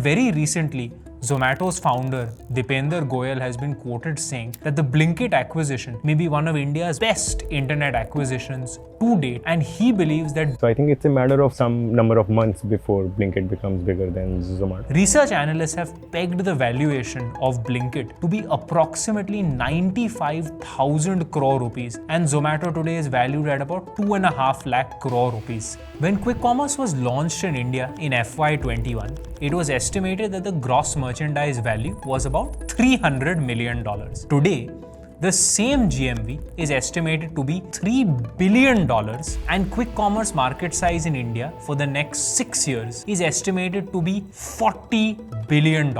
Very recently, Zomato's founder Dipender Goyal has been quoted saying that the Blinkit acquisition may be one of India's best internet acquisitions to date, and he believes that. So I think it's a matter of some number of months before Blinkit becomes bigger than Zomato. Research analysts have pegged the valuation of Blinkit to be approximately 95,000 crore rupees, and Zomato today is valued at about 2.5 lakh crore rupees. When quick commerce was launched in India in FY21, it was estimated that the gross merchandise value was about $300 million. Today, the same GMV is estimated to be $3 billion, and quick commerce market size in India for the next 6 years is estimated to be $40 billion.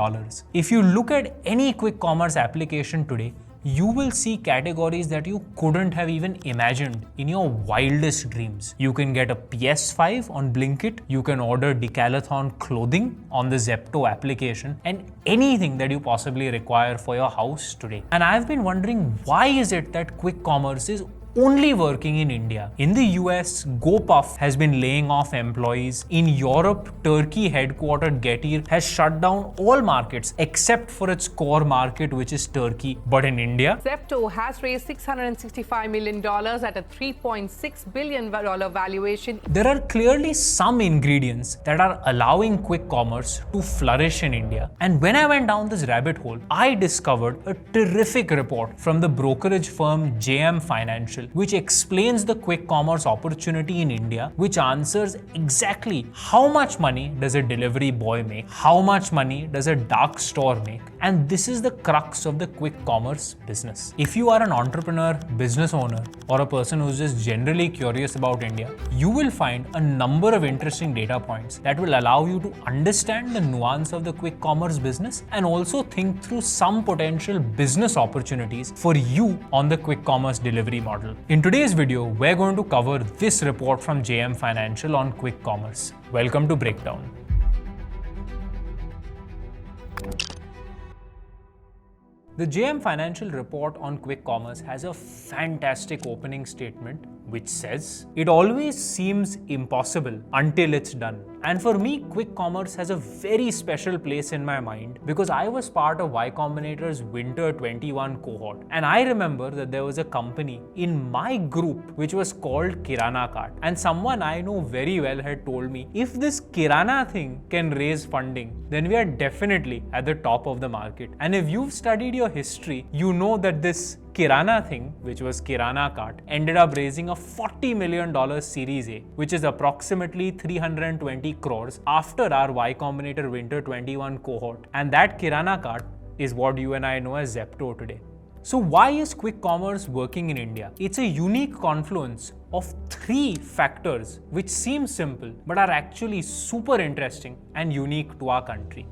If you look at any quick commerce application today, you will see categories that you couldn't have even imagined in your wildest dreams. You can get a PS5 on Blinkit, you can order Decathlon clothing on the Zepto application, and anything that you possibly require for your house today. And I've been wondering, why is it that quick commerce is only working in India? In the US, GoPuff has been laying off employees. In Europe, Turkey headquartered Getir has shut down all markets except for its core market, which is Turkey. But in India, Zepto has raised $665 million at a $3.6 billion valuation. There are clearly some ingredients that are allowing quick commerce to flourish in India. And when I went down this rabbit hole, I discovered a terrific report from the brokerage firm JM Financial, which explains the quick commerce opportunity in India, which answers exactly how much money does a delivery boy make, how much money does a dark store make, and this is the crux of the quick commerce business. If you are an entrepreneur, business owner, or a person who's just generally curious about India, you will find a number of interesting data points that will allow you to understand the nuance of the quick commerce business and also think through some potential business opportunities for you on the quick commerce delivery model. In today's video, we're going to cover this report from JM Financial on quick commerce. Welcome to Breakdown. The JM Financial report on quick commerce has a fantastic opening statement which says, "It always seems impossible until it's done." And for me, quick commerce has a very special place in my mind because I was part of Y Combinator's Winter 21 cohort. And I remember that there was a company in my group which was called Kirana Cart. And someone I know very well had told me, if this Kirana thing can raise funding, then we are definitely at the top of the market. And if you've studied your history, you know that this Kirana thing, which was Kirana Cart, ended up raising a $40 million Series A, which is approximately 320 crores after our Y Combinator Winter 21 cohort. And that Kirana Cart is what you and I know as Zepto today. So why is quick commerce working in India? It's a unique confluence of three factors which seem simple but are actually super interesting and unique to our country.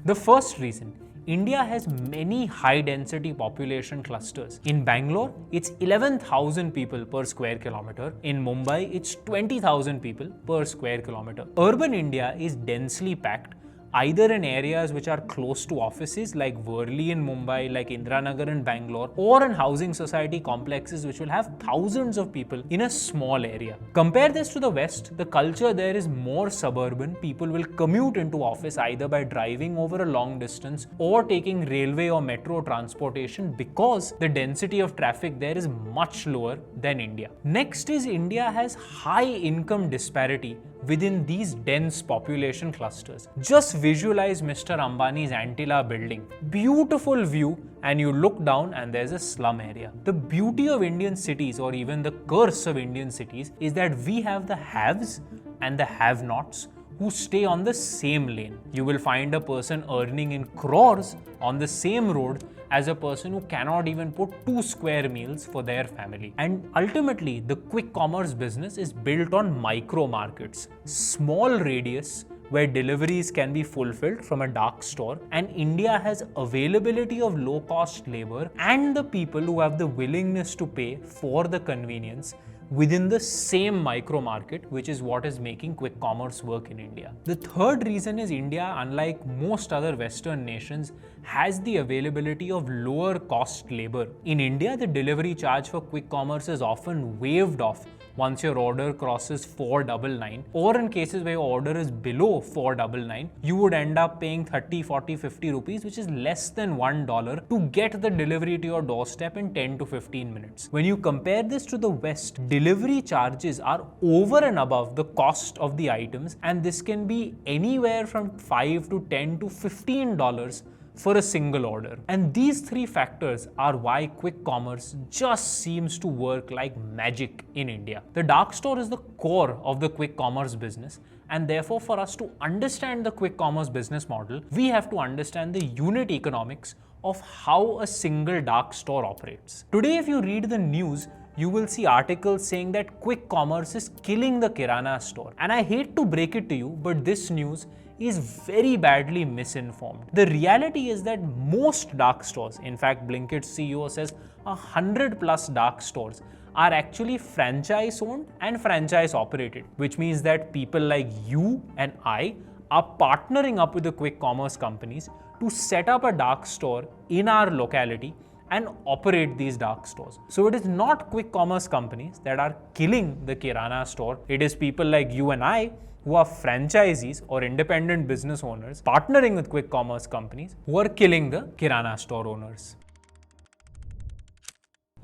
The first reason, India has many high-density population clusters. In Bangalore, it's 11,000 people per square kilometer. In Mumbai, it's 20,000 people per square kilometer. Urban India is densely packed, either in areas which are close to offices like Worli in Mumbai, like Indiranagar in Bangalore, or in housing society complexes which will have thousands of people in a small area. Compare this to the West, the culture there is more suburban. People will commute into office either by driving over a long distance or taking railway or metro transportation because the density of traffic there is much lower than India. Next is India has high income disparity within these dense population clusters. Just visualize Mr. Ambani's Antilla building. Beautiful view, and you look down and there's a slum area. The beauty of Indian cities, or even the curse of Indian cities, is that we have the haves and the have-nots who stay on the same lane. You will find a person earning in crores on the same road as a person who cannot even put 2 square meals for their family. And ultimately, the quick commerce business is built on micro markets, small radius where deliveries can be fulfilled from a dark store, and India has availability of low-cost labor and the people who have the willingness to pay for the convenience within the same micro market, which is what is making quick commerce work in India. The third reason is India, unlike most other Western nations, has the availability of lower cost labor. In India, the delivery charge for quick commerce is often waived off once your order crosses 499, or in cases where your order is below 499, you would end up paying 30, 40, 50 rupees, which is less than $1 to get the delivery to your doorstep in 10 to 15 minutes. When you compare this to the West, delivery charges are over and above the cost of the items, and this can be anywhere from $5 to $10 to $15 for a single order. And these three factors are why quick commerce just seems to work like magic in India. The dark store is the core of the quick commerce business, and therefore for us to understand the quick commerce business model, we have to understand the unit economics of how a single dark store operates. Today, if you read the news, you will see articles saying that quick commerce is killing the kirana store. And I hate to break it to you, but this news is very badly misinformed. The reality is that most dark stores, in fact, Blinkit's CEO says 100 plus dark stores, are actually franchise owned and franchise operated, which means that people like you and I are partnering up with the quick commerce companies to set up a dark store in our locality and operate these dark stores. So it is not quick commerce companies that are killing the kirana store. It is people like you and I who are franchisees or independent business owners partnering with quick commerce companies who are killing the kirana store owners.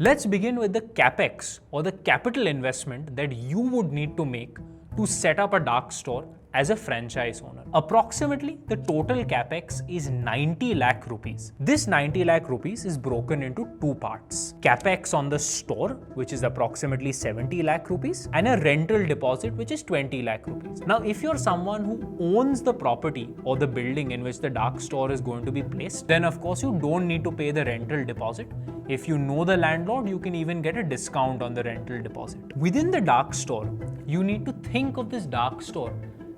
Let's begin with the capex, or the capital investment that you would need to make to set up a dark store as a franchise owner. Approximately, the total capex is 90 lakh rupees. This 90 lakh rupees is broken into two parts. Capex on the store, which is approximately 70 lakh rupees, and a rental deposit, which is 20 lakh rupees. Now, if you're someone who owns the property or the building in which the dark store is going to be placed, then of course you don't need to pay the rental deposit. If you know the landlord, you can even get a discount on the rental deposit. Within the dark store, you need to think of this dark store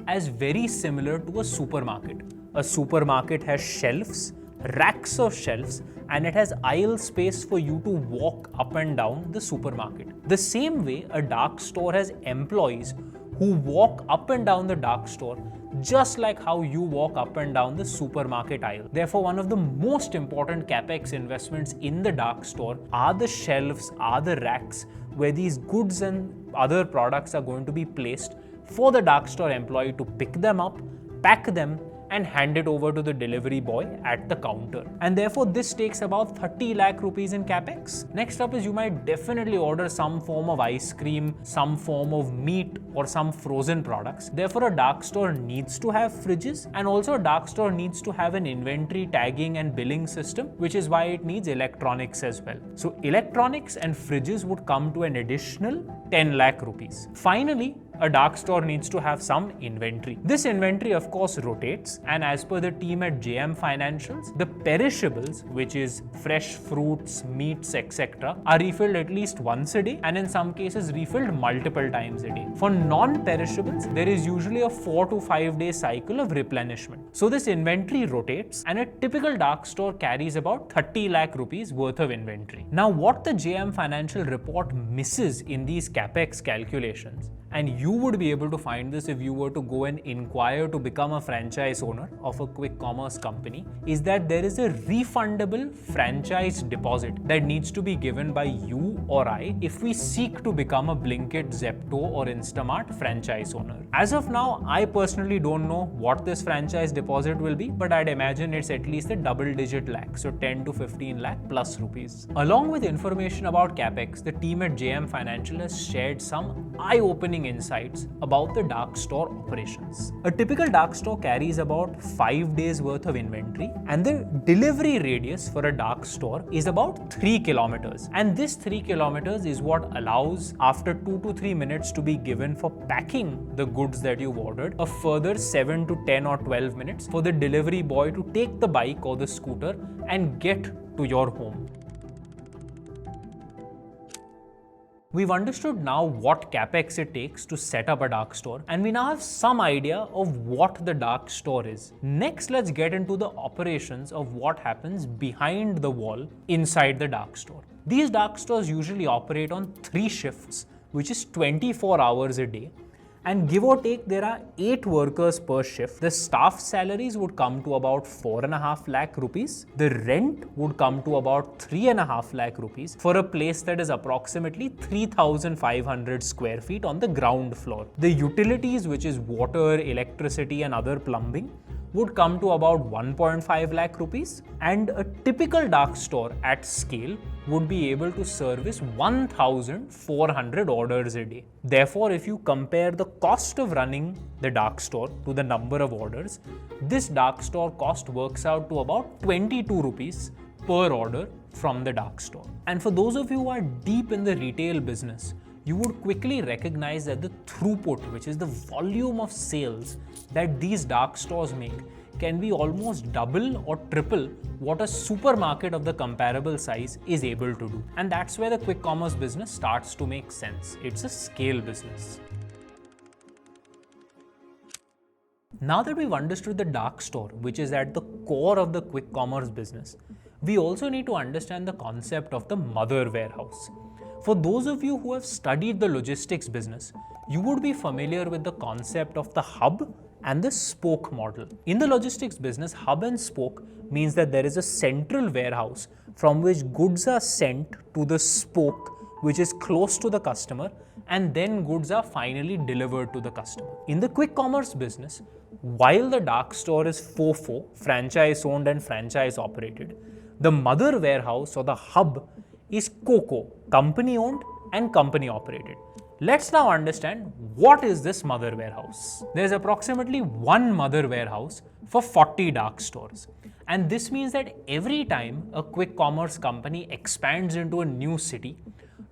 as very similar to a supermarket. A supermarket has shelves, racks of shelves, and it has aisle space for you to walk up and down the supermarket. The same way, a dark store has employees who walk up and down the dark store just like how you walk up and down the supermarket aisle. Therefore, one of the most important capex investments in the dark store are the shelves, are the racks where these goods and other products are going to be placed for the dark store employee to pick them up, pack them, and hand it over to the delivery boy at the counter. And therefore, this takes about 30 lakh rupees in capex. Next up is you might definitely order some form of ice cream, some form of meat, or some frozen products. Therefore, a dark store needs to have fridges, and also a dark store needs to have an inventory tagging and billing system, which is why it needs electronics as well. So electronics and fridges would come to an additional 10 lakh rupees. Finally, a dark store needs to have some inventory. This inventory, of course, rotates, and as per the team at JM Financials, the perishables, which is fresh fruits, meats, etc., are refilled at least once a day, and in some cases refilled multiple times a day. For non-perishables, there is usually a 4 to 5 day cycle of replenishment. So this inventory rotates, and a typical dark store carries about 30 lakh rupees worth of inventory. Now, what the JM Financial report misses in these capex calculations, and you would be able to find this if you were to go and inquire to become a franchise owner of a quick commerce company, is that there is a refundable franchise deposit that needs to be given by you or I if we seek to become a Blinkit, Zepto, or Instamart franchise owner. As of now, I personally don't know what this franchise deposit will be, but I'd imagine it's at least a double-digit lakh, so 10 to 15 lakh plus rupees. Along with information about capex, the team at JM Financial has shared some eye-opening insights about the dark store operations. A typical dark store carries about 5 days worth of inventory, and the delivery radius for a dark store is about 3 kilometers. And this 3 kilometers is what allows, after 2 to 3 minutes to be given for packing the goods that you've ordered, a further 7 to 10 or 12 minutes for the delivery boy to take the bike or the scooter and get to your home. We've understood now what capex it takes to set up a dark store, and we now have some idea of what the dark store is. Next, let's get into the operations of what happens behind the wall inside the dark store. These dark stores usually operate on 3 shifts, which is 24 hours a day. And give or take, there are 8 workers per shift. The staff salaries would come to about 4.5 lakh rupees. The rent would come to about 3.5 lakh rupees for a place that is approximately 3,500 square feet on the ground floor. The utilities, which is water, electricity and other plumbing, would come to about 1.5 lakh rupees, and a typical dark store at scale would be able to service 1,400 orders a day. Therefore, if you compare the cost of running the dark store to the number of orders, this dark store cost works out to about 22 rupees per order from the dark store. And for those of you who are deep in the retail business, you would quickly recognize that the throughput, which is the volume of sales that these dark stores make, can be almost double or triple what a supermarket of the comparable size is able to do. And that's where the quick commerce business starts to make sense. It's a scale business. Now that we've understood the dark store, which is at the core of the quick commerce business, we also need to understand the concept of the mother warehouse. For those of you who have studied the logistics business, you would be familiar with the concept of the hub and the spoke model. In the logistics business, hub and spoke means that there is a central warehouse from which goods are sent to the spoke, which is close to the customer, and then goods are finally delivered to the customer. In the quick commerce business, while the dark store is FOFO, franchise owned and franchise operated, the mother warehouse or the hub is COCO, company owned and company operated. Let's now understand what is this mother warehouse. There's approximately one mother warehouse for 40 dark stores. And this means that every time a quick commerce company expands into a new city,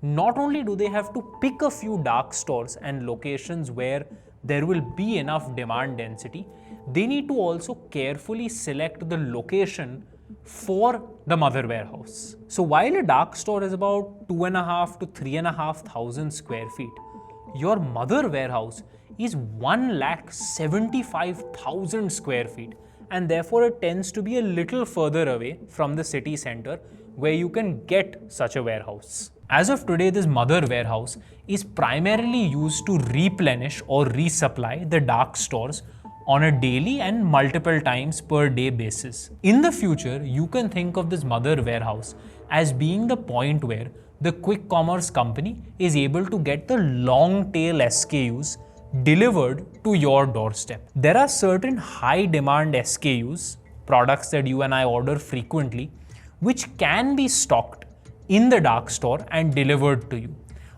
not only do they have to pick a few dark stores and locations where there will be enough demand density, they need to also carefully select the location for the mother warehouse. So while a dark store is about 2.5 to 3,500 square feet, your mother warehouse is 1,75,000 square feet, and therefore it tends to be a little further away from the city center where you can get such a warehouse. As of today, this mother warehouse is primarily used to replenish or resupply the dark stores on a daily and multiple times per day basis. In the future, you can think of this mother warehouse as being the point where the quick commerce company is able to get the long tail SKUs delivered to your doorstep. There are certain high demand SKUs, products that you and I order frequently, which can be stocked in the dark store and delivered to you.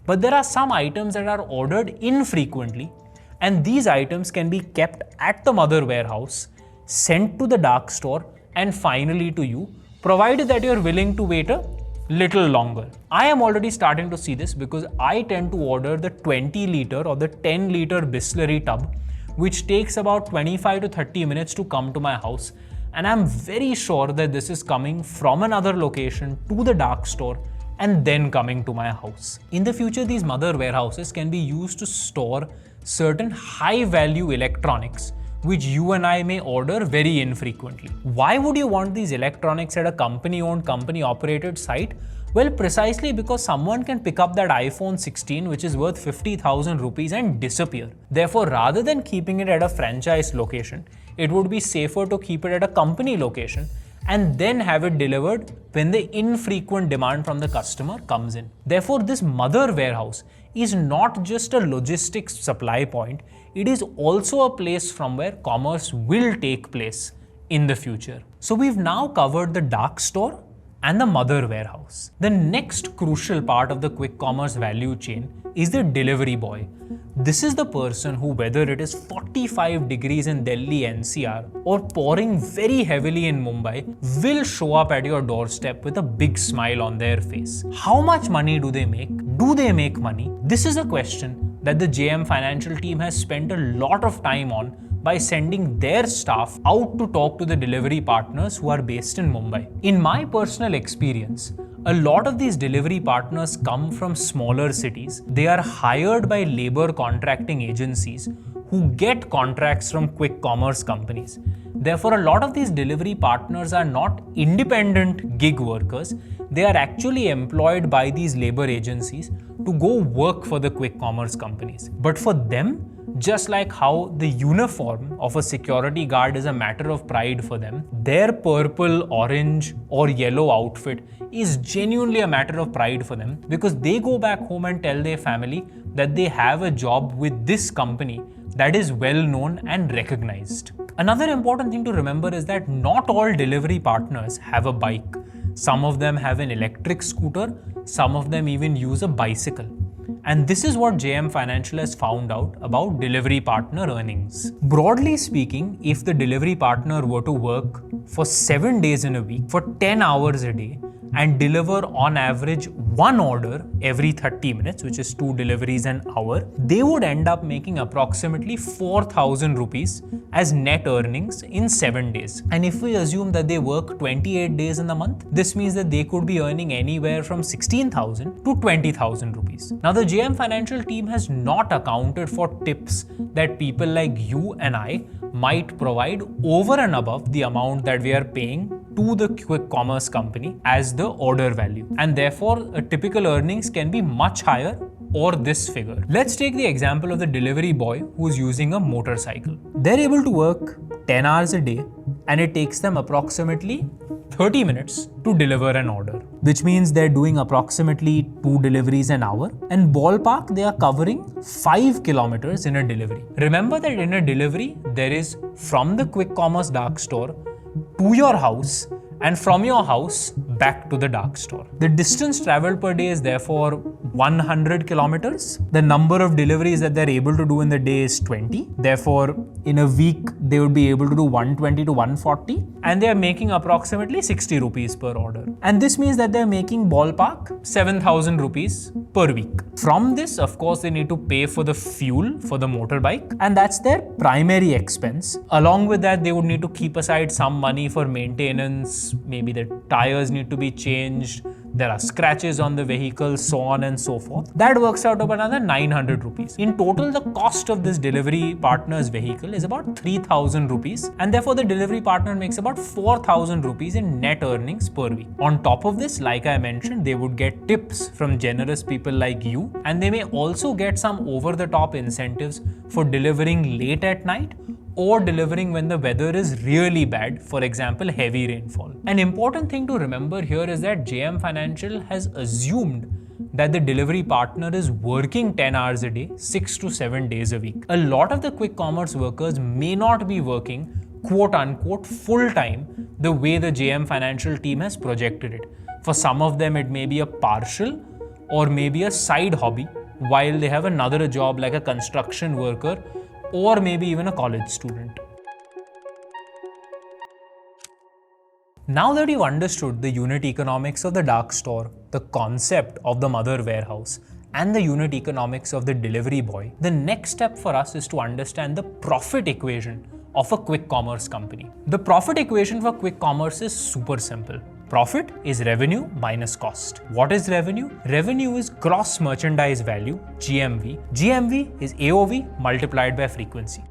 But there are some items that are ordered infrequently, and these items can be kept at the mother warehouse, sent to the dark store, and finally to you, provided that you're willing to wait a little longer. I am already starting to see this because I tend to order the 20 liter or the 10 liter Bisleri tub, which takes about 25 to 30 minutes to come to my house. And I'm very sure that this is coming from another location to the dark store and then coming to my house. In the future, these mother warehouses can be used to store certain high value electronics which you and I may order very infrequently. Why would you want these electronics at a company owned, company operated site? Well, precisely because someone can pick up that iPhone 16 which is worth 50,000 rupees and disappear. Therefore, rather than keeping it at a franchise location, it would be safer to keep it at a company location and then have it delivered when the infrequent demand from the customer comes in. Therefore, this mother warehouse is not just a logistics supply point, it is also a place from where commerce will take place in the future. So we've now covered the dark store and the mother warehouse. The next crucial part of the quick commerce value chain is the delivery boy. This is the person who, whether it is 45 degrees in Delhi NCR or pouring very heavily in Mumbai, will show up at your doorstep with a big smile on their face. How much money do they make? Do they make money? This is a question that the JM Financial team has spent a lot of time on by sending their staff out to talk to the delivery partners who are based in Mumbai. In my personal experience, a lot of these delivery partners come from smaller cities. They are hired by labor contracting agencies who get contracts from quick commerce companies. Therefore, a lot of these delivery partners are not independent gig workers. They are actually employed by these labor agencies to go work for the quick commerce companies. But for them, Just like how the uniform of a security guard is a matter of pride for them, their purple, orange or yellow outfit is genuinely a matter of pride for them, because they go back home and tell their family that they have a job with this company that is well known and recognized. Another important thing to remember is that not all delivery partners have a bike. Some of them have an electric scooter, some of them even use a bicycle. And this is what JM Financial has found out about delivery partner earnings. Broadly speaking, if the delivery partner were to work for 7 days in a week for 10 hours a day and deliver on average 1 order every 30 minutes, which is 2 deliveries an hour, they would end up making approximately 4,000 rupees as net earnings in 7 days. And if we assume that they work 28 days in the month, this means that they could be earning anywhere from 16,000 to 20,000 rupees. Now, the JM Financial team has not accounted for tips that people like you and I might provide over and above the amount that we are paying to the quick commerce company as the order value. And therefore, a typical earnings can be much higher or this figure. Let's take the example of the delivery boy who's using a motorcycle. They're able to work 10 hours a day and it takes them approximately 30 minutes to deliver an order, which means they're doing approximately 2 deliveries an hour, and ballpark they are covering 5 kilometers in a delivery. Remember that in a delivery, there is from the quick commerce dark store to your house and from your house back to the dark store. The distance traveled per day is therefore 100 kilometers. The number of deliveries that they're able to do in the day is 20. Therefore, in a week, they would be able to do 120 to 140, and they're making approximately 60 rupees per order. And this means that they're making ballpark 7,000 rupees per week. From this, of course, they need to pay for the fuel for the motorbike, and that's their primary expense. Along with that, they would need to keep aside some money for maintenance. Maybe the tires need to be changed, there are scratches on the vehicle, so on and so forth. That works out to another 900 rupees. In total, the cost of this delivery partner's vehicle is about 3,000 rupees, and therefore the delivery partner makes about 4,000 rupees in net earnings per week. On top of this, like I mentioned, they would get tips from generous people like you, and they may also get some over-the-top incentives for delivering late at night or delivering when the weather is really bad, for example, heavy rainfall. An important thing to remember here is that JM Financial has assumed that the delivery partner is working 10 hours a day, 6 to 7 days a week. A lot of the quick commerce workers may not be working quote unquote full time the way the JM Financial team has projected it. For some of them, it may be a partial or maybe a side hobby while they have another job like a construction worker or maybe even a college student. Now that you've understood the unit economics of the dark store, the concept of the mother warehouse, and the unit economics of the delivery boy, the next step for us is to understand the profit equation of a quick commerce company. The profit equation for quick commerce is super simple. Profit is revenue minus cost. What is revenue? Revenue is gross merchandise value, GMV. GMV is AOV multiplied by frequency.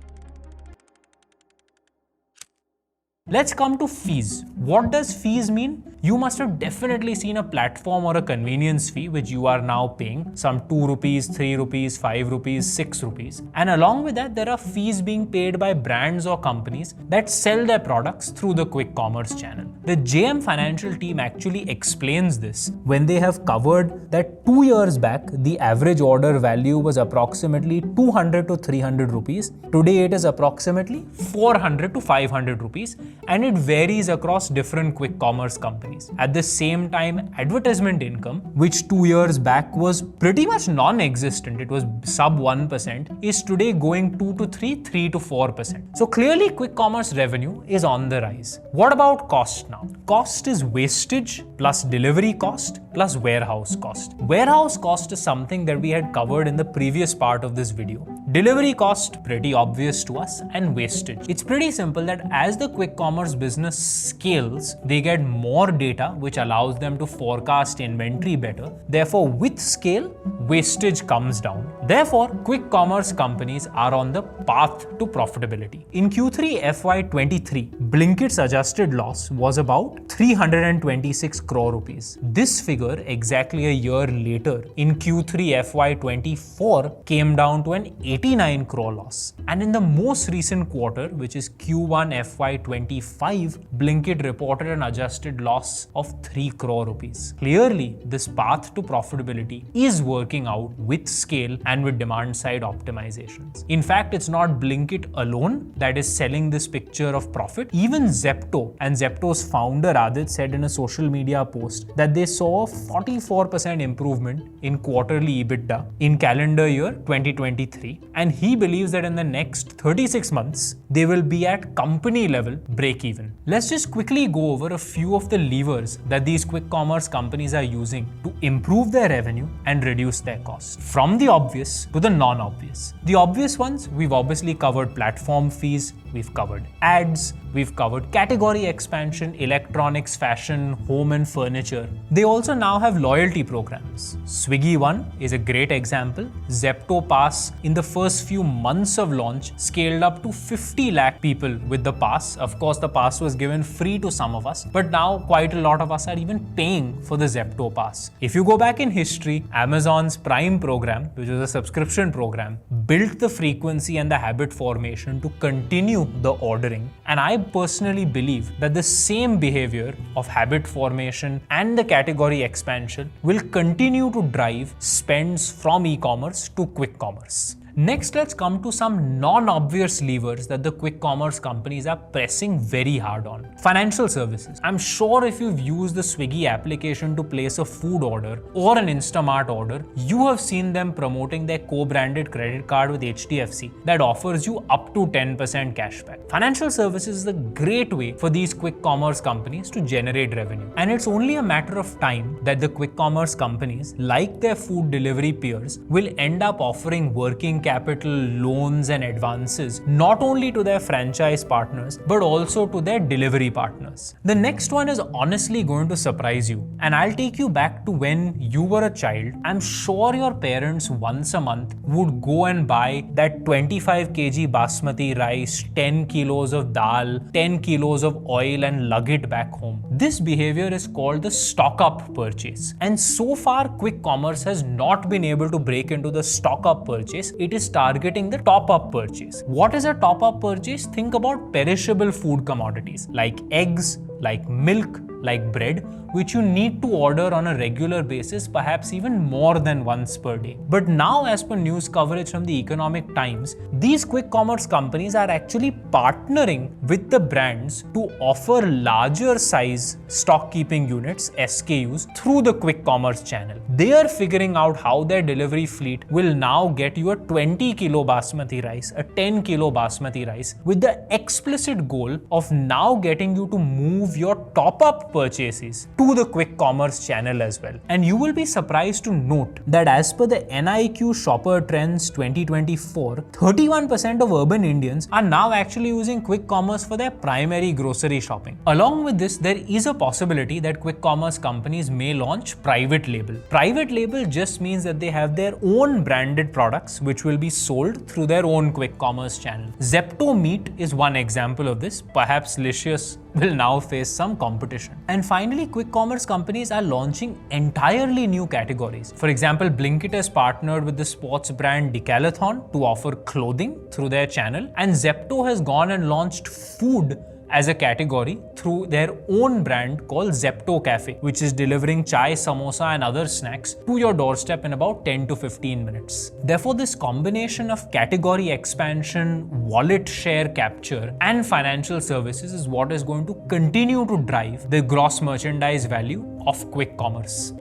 Let's come to fees. What does fees mean? You must have definitely seen a platform or a convenience fee which you are now paying, some 2 rupees, 3 rupees, 5 rupees, 6 rupees. And along with that, there are fees being paid by brands or companies that sell their products through the quick commerce channel. The JM Financial team actually explains this when they have covered that 2 years back, the average order value was approximately 200 to 300 rupees. Today it is approximately 400 to 500 rupees, and it varies across different quick commerce companies. At the same time, advertisement income, which 2 years back was pretty much non-existent, it was sub 1%, is today going 2 to 3 to 4%. So clearly quick commerce revenue is on the rise. What about cost now? Cost is wastage plus delivery cost plus warehouse cost. Warehouse cost is something that we had covered in the previous part of this video. Delivery cost, pretty obvious to us, and wastage. It's pretty simple that as the quick commerce business scales, they get more data which allows them to forecast inventory better. Therefore, with scale, wastage comes down. Therefore, quick commerce companies are on the path to profitability. In Q3 FY23, Blinkit's adjusted loss was about 326 crore rupees. This figure exactly a year later in Q3 FY24 came down to an 89 crore loss. And in the most recent quarter, which is Q1 FY25, Blinkit reported an adjusted loss of 3 crore rupees. Clearly, this path to profitability is working out with scale and with demand side optimizations. In fact, it's not Blinkit alone that is selling this picture of profit. Even Zepto and Zepto's founder Adit said in a social media post that they saw a 44% improvement in quarterly EBITDA in calendar year 2023, and he believes that in the next 36 months they will be at company level break even. Let's just quickly go over a few of the levers that these quick commerce companies are using to improve their revenue and reduce their costs. From the obvious to the non-obvious. The obvious ones, we've obviously covered platform fees, we've covered ads, we've covered category expansion, electronics, fashion, home and furniture. They also now have loyalty programs. Swiggy One is a great example. Zepto Pass in the first few months of launch scaled up to 50 lakh people with the pass. Of course, the pass was given free to some of us, but now quite a lot of us are even paying for the Zepto Pass. If you go back in history, Amazon's Prime program, which was a subscription program, built the frequency and the habit formation to continue the ordering. And I personally believe that the same behavior of habit formation and the category expansion will continue to drive spends from e-commerce to quick commerce. Next, let's come to some non-obvious levers that the quick commerce companies are pressing very hard on. Financial services. I'm sure if you've used the Swiggy application to place a food order or an Instamart order, you have seen them promoting their co-branded credit card with HDFC that offers you up to 10% cashback. Financial services is a great way for these quick commerce companies to generate revenue. And it's only a matter of time that the quick commerce companies, like their food delivery peers, will end up offering working capital, loans and advances not only to their franchise partners but also to their delivery partners. The next one is honestly going to surprise you, and I'll take you back to when you were a child. I'm sure your parents once a month would go and buy that 25 kg basmati rice, 10 kilos of dal, 10 kilos of oil and lug it back home. This behavior is called the stock up purchase, and so far quick commerce has not been able to break into the stock up purchase. It is targeting the top-up purchase. What is a top-up purchase? Think about perishable food commodities like eggs, like milk, like bread, which you need to order on a regular basis, perhaps even more than once per day. But now, as per news coverage from the Economic Times, these quick commerce companies are actually partnering with the brands to offer larger size stock keeping units, SKUs, through the quick commerce channel. They are figuring out how their delivery fleet will now get you a 20 kilo basmati rice, a 10 kilo basmati rice, with the explicit goal of now getting you to move your top-up purchases to the quick commerce channel as well. And you will be surprised to note that as per the NIQ Shopper Trends 2024, 31% of urban Indians are now actually using quick commerce for their primary grocery shopping. Along with this, there is a possibility that quick commerce companies may launch private label. Private label just means that they have their own branded products which will be sold through their own quick commerce channel. Zepto Meat is one example of this. Perhaps Licious will now face some competition. And finally, quick commerce companies are launching entirely new categories. For example, Blinkit has partnered with the sports brand Decathlon to offer clothing through their channel, and Zepto has gone and launched food as a category through their own brand called Zepto Cafe, which is delivering chai, samosa and other snacks to your doorstep in about 10 to 15 minutes. Therefore, this combination of category expansion, wallet share capture and financial services is what is going to continue to drive the gross merchandise value of quick commerce.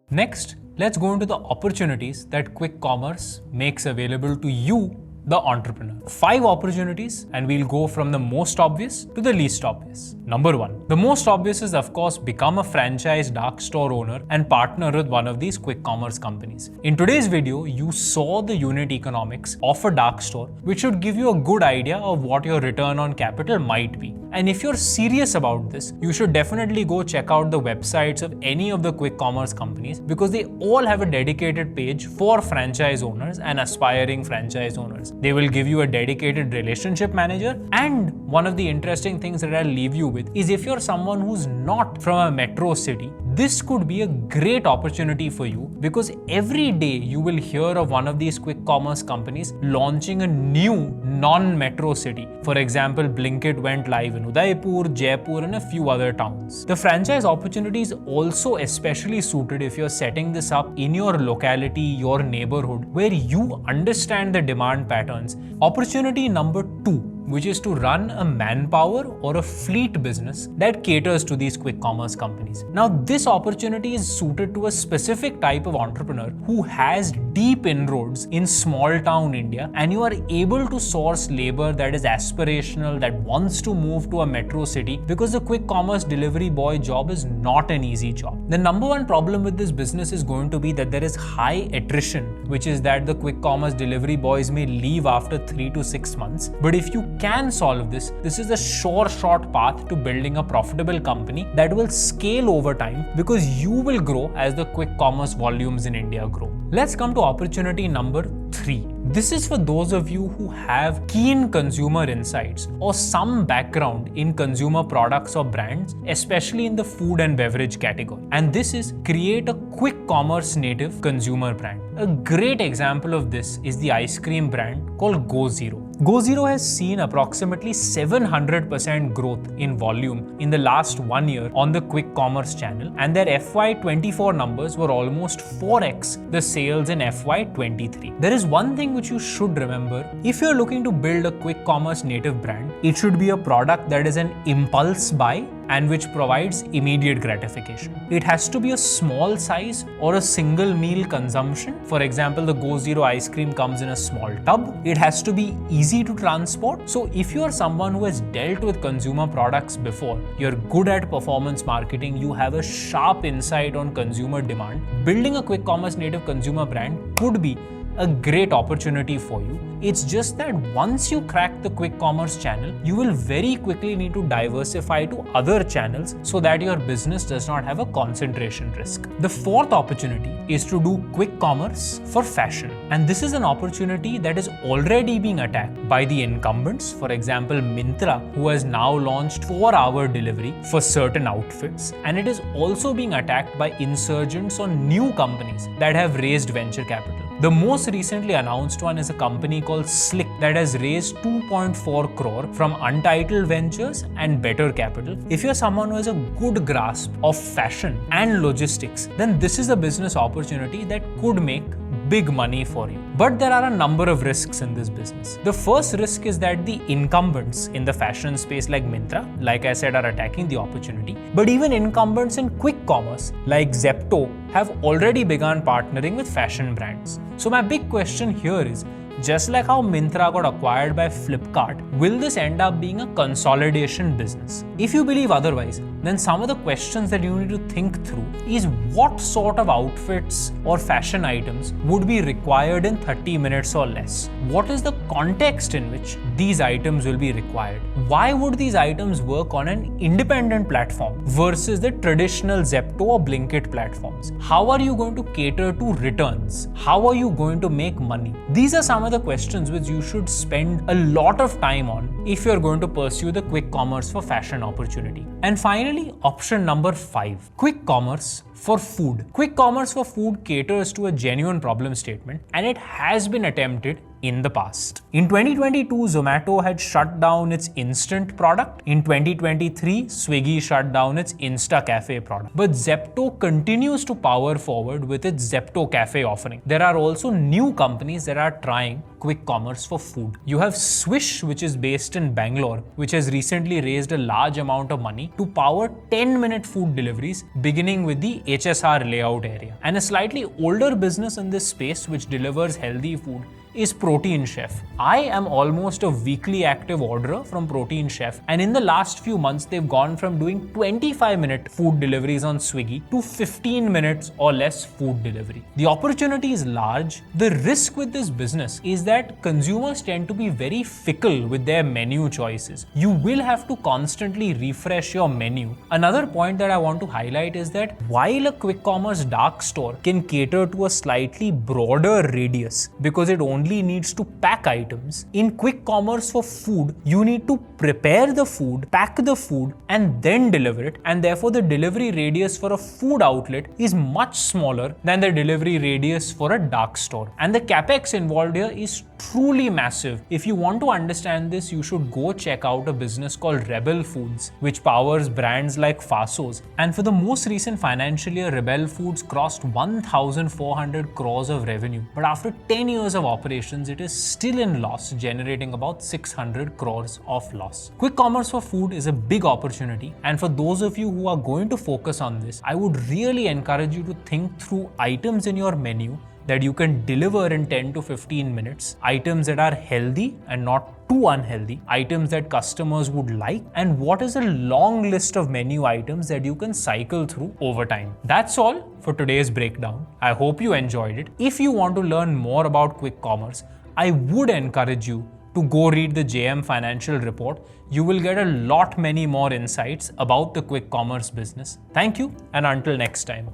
Next, let's go into the opportunities that quick commerce makes available to you, the entrepreneur. 5 opportunities, and we'll go from the most obvious to the least obvious. Number 1. The most obvious is, of course, become a franchise dark store owner and partner with one of these quick commerce companies. In today's video, you saw the unit economics of a dark store, which should give you a good idea of what your return on capital might be. And if you're serious about this, you should definitely go check out the websites of any of the quick commerce companies, because they all have a dedicated page for franchise owners and aspiring franchise owners. They will give you a dedicated relationship manager. And one of the interesting things that I'll leave you with is, if you're someone who's not from a metro city, this could be a great opportunity for you because every day you will hear of one of these quick commerce companies launching a new non-metro city. For example, Blinkit went live in Udaipur, Jaipur, and a few other towns. The franchise opportunity is also especially suited if you're setting this up in your locality, your neighborhood, where you understand the demand patterns. Opportunity number 2, which is to run a manpower or a fleet business that caters to these quick commerce companies. Now, this opportunity is suited to a specific type of entrepreneur who has deep inroads in small town India, and you are able to source labor that is aspirational, that wants to move to a metro city, because the quick commerce delivery boy job is not an easy job. The number one problem with this business is going to be that there is high attrition, which is that the quick commerce delivery boys may leave after 3 to 6 months. But if you can solve this, this is a short path to building a profitable company that will scale over time because you will grow as the quick commerce volumes in India grow. Let's come to opportunity number 3. This is for those of you who have keen consumer insights or some background in consumer products or brands, especially in the food and beverage category. And this is create a quick commerce native consumer brand. A great example of this is the ice cream brand called Go Zero. Go Zero has seen approximately 700% growth in volume in the last 1 year on the quick commerce channel, and their FY24 numbers were almost 4x the sales in FY23. There is one thing which you should remember. If you're looking to build a quick commerce native brand, it should be a product that is an impulse buy and which provides immediate gratification. It has to be a small size or a single meal consumption. For example, the Go Zero ice cream comes in a small tub. It has to be easy to transport. So if you are someone who has dealt with consumer products before, you're good at performance marketing, you have a sharp insight on consumer demand, building a quick commerce native consumer brand could be a great opportunity for you. It's just that once you crack the quick commerce channel, you will very quickly need to diversify to other channels so that your business does not have a concentration risk. The fourth opportunity is to do quick commerce for fashion. And this is an opportunity that is already being attacked by the incumbents. For example, Myntra, who has now launched 4-hour delivery for certain outfits. And it is also being attacked by insurgents on new companies that have raised venture capital. The most recently announced one is a company called Slick that has raised 2.4 crore from Untitled Ventures and Better Capital. If you're someone who has a good grasp of fashion and logistics, then this is a business opportunity that could make big money for you. But there are a number of risks in this business. The first risk is that the incumbents in the fashion space like Myntra, like I said, are attacking the opportunity. But even incumbents in quick commerce like Zepto have already begun partnering with fashion brands. So my big question here is, just like how Myntra got acquired by Flipkart, will this end up being a consolidation business? If you believe otherwise, then some of the questions that you need to think through is what sort of outfits or fashion items would be required in 30 minutes or less? What is the context in which these items will be required? Why would these items work on an independent platform versus the traditional Zepto or Blinkit platforms? How are you going to cater to returns? How are you going to make money? These are some of the questions which you should spend a lot of time on if you're going to pursue the quick commerce for fashion opportunity. And finally, option number 5, quick commerce for food. Quick commerce for food caters to a genuine problem statement, and it has been attempted in the past. In 2022, Zomato had shut down its instant product. In 2023, Swiggy shut down its Insta Cafe product. But Zepto continues to power forward with its Zepto Cafe offering. There are also new companies that are trying quick commerce for food. You have Swish, which is based in Bangalore, which has recently raised a large amount of money to power 10-minute food deliveries, beginning with the HSR layout area. And a slightly older business in this space which delivers healthy food is Protein Chef. I am almost a weekly active orderer from Protein Chef, and in the last few months they've gone from doing 25-minute food deliveries on Swiggy to 15 minutes or less food delivery. The opportunity is large. The risk with this business is that consumers tend to be very fickle with their menu choices. You will have to constantly refresh your menu. Another point that I want to highlight is that while a quick commerce dark store can cater to a slightly broader radius because it only only needs to pack items. In quick commerce for food, you need to prepare the food, pack the food, and then deliver it. And therefore, the delivery radius for a food outlet is much smaller than the delivery radius for a dark store. And the capex involved here is truly massive. If you want to understand this, you should go check out a business called Rebel Foods, which powers brands like Fasos. And for the most recent financial year, Rebel Foods crossed 1,400 crores of revenue. But after 10 years of operations, it is still in loss, generating about 600 crores of loss. Quick commerce for food is a big opportunity. And for those of you who are going to focus on this, I would really encourage you to think through items in your menu that you can deliver in 10 to 15 minutes, items that are healthy and not too unhealthy, items that customers would like, and what is a long list of menu items that you can cycle through over time. That's all for today's breakdown. I hope you enjoyed it. If you want to learn more about quick commerce, I would encourage you to go read the JM Financial Report. You will get a lot many more insights about the quick commerce business. Thank you, and until next time.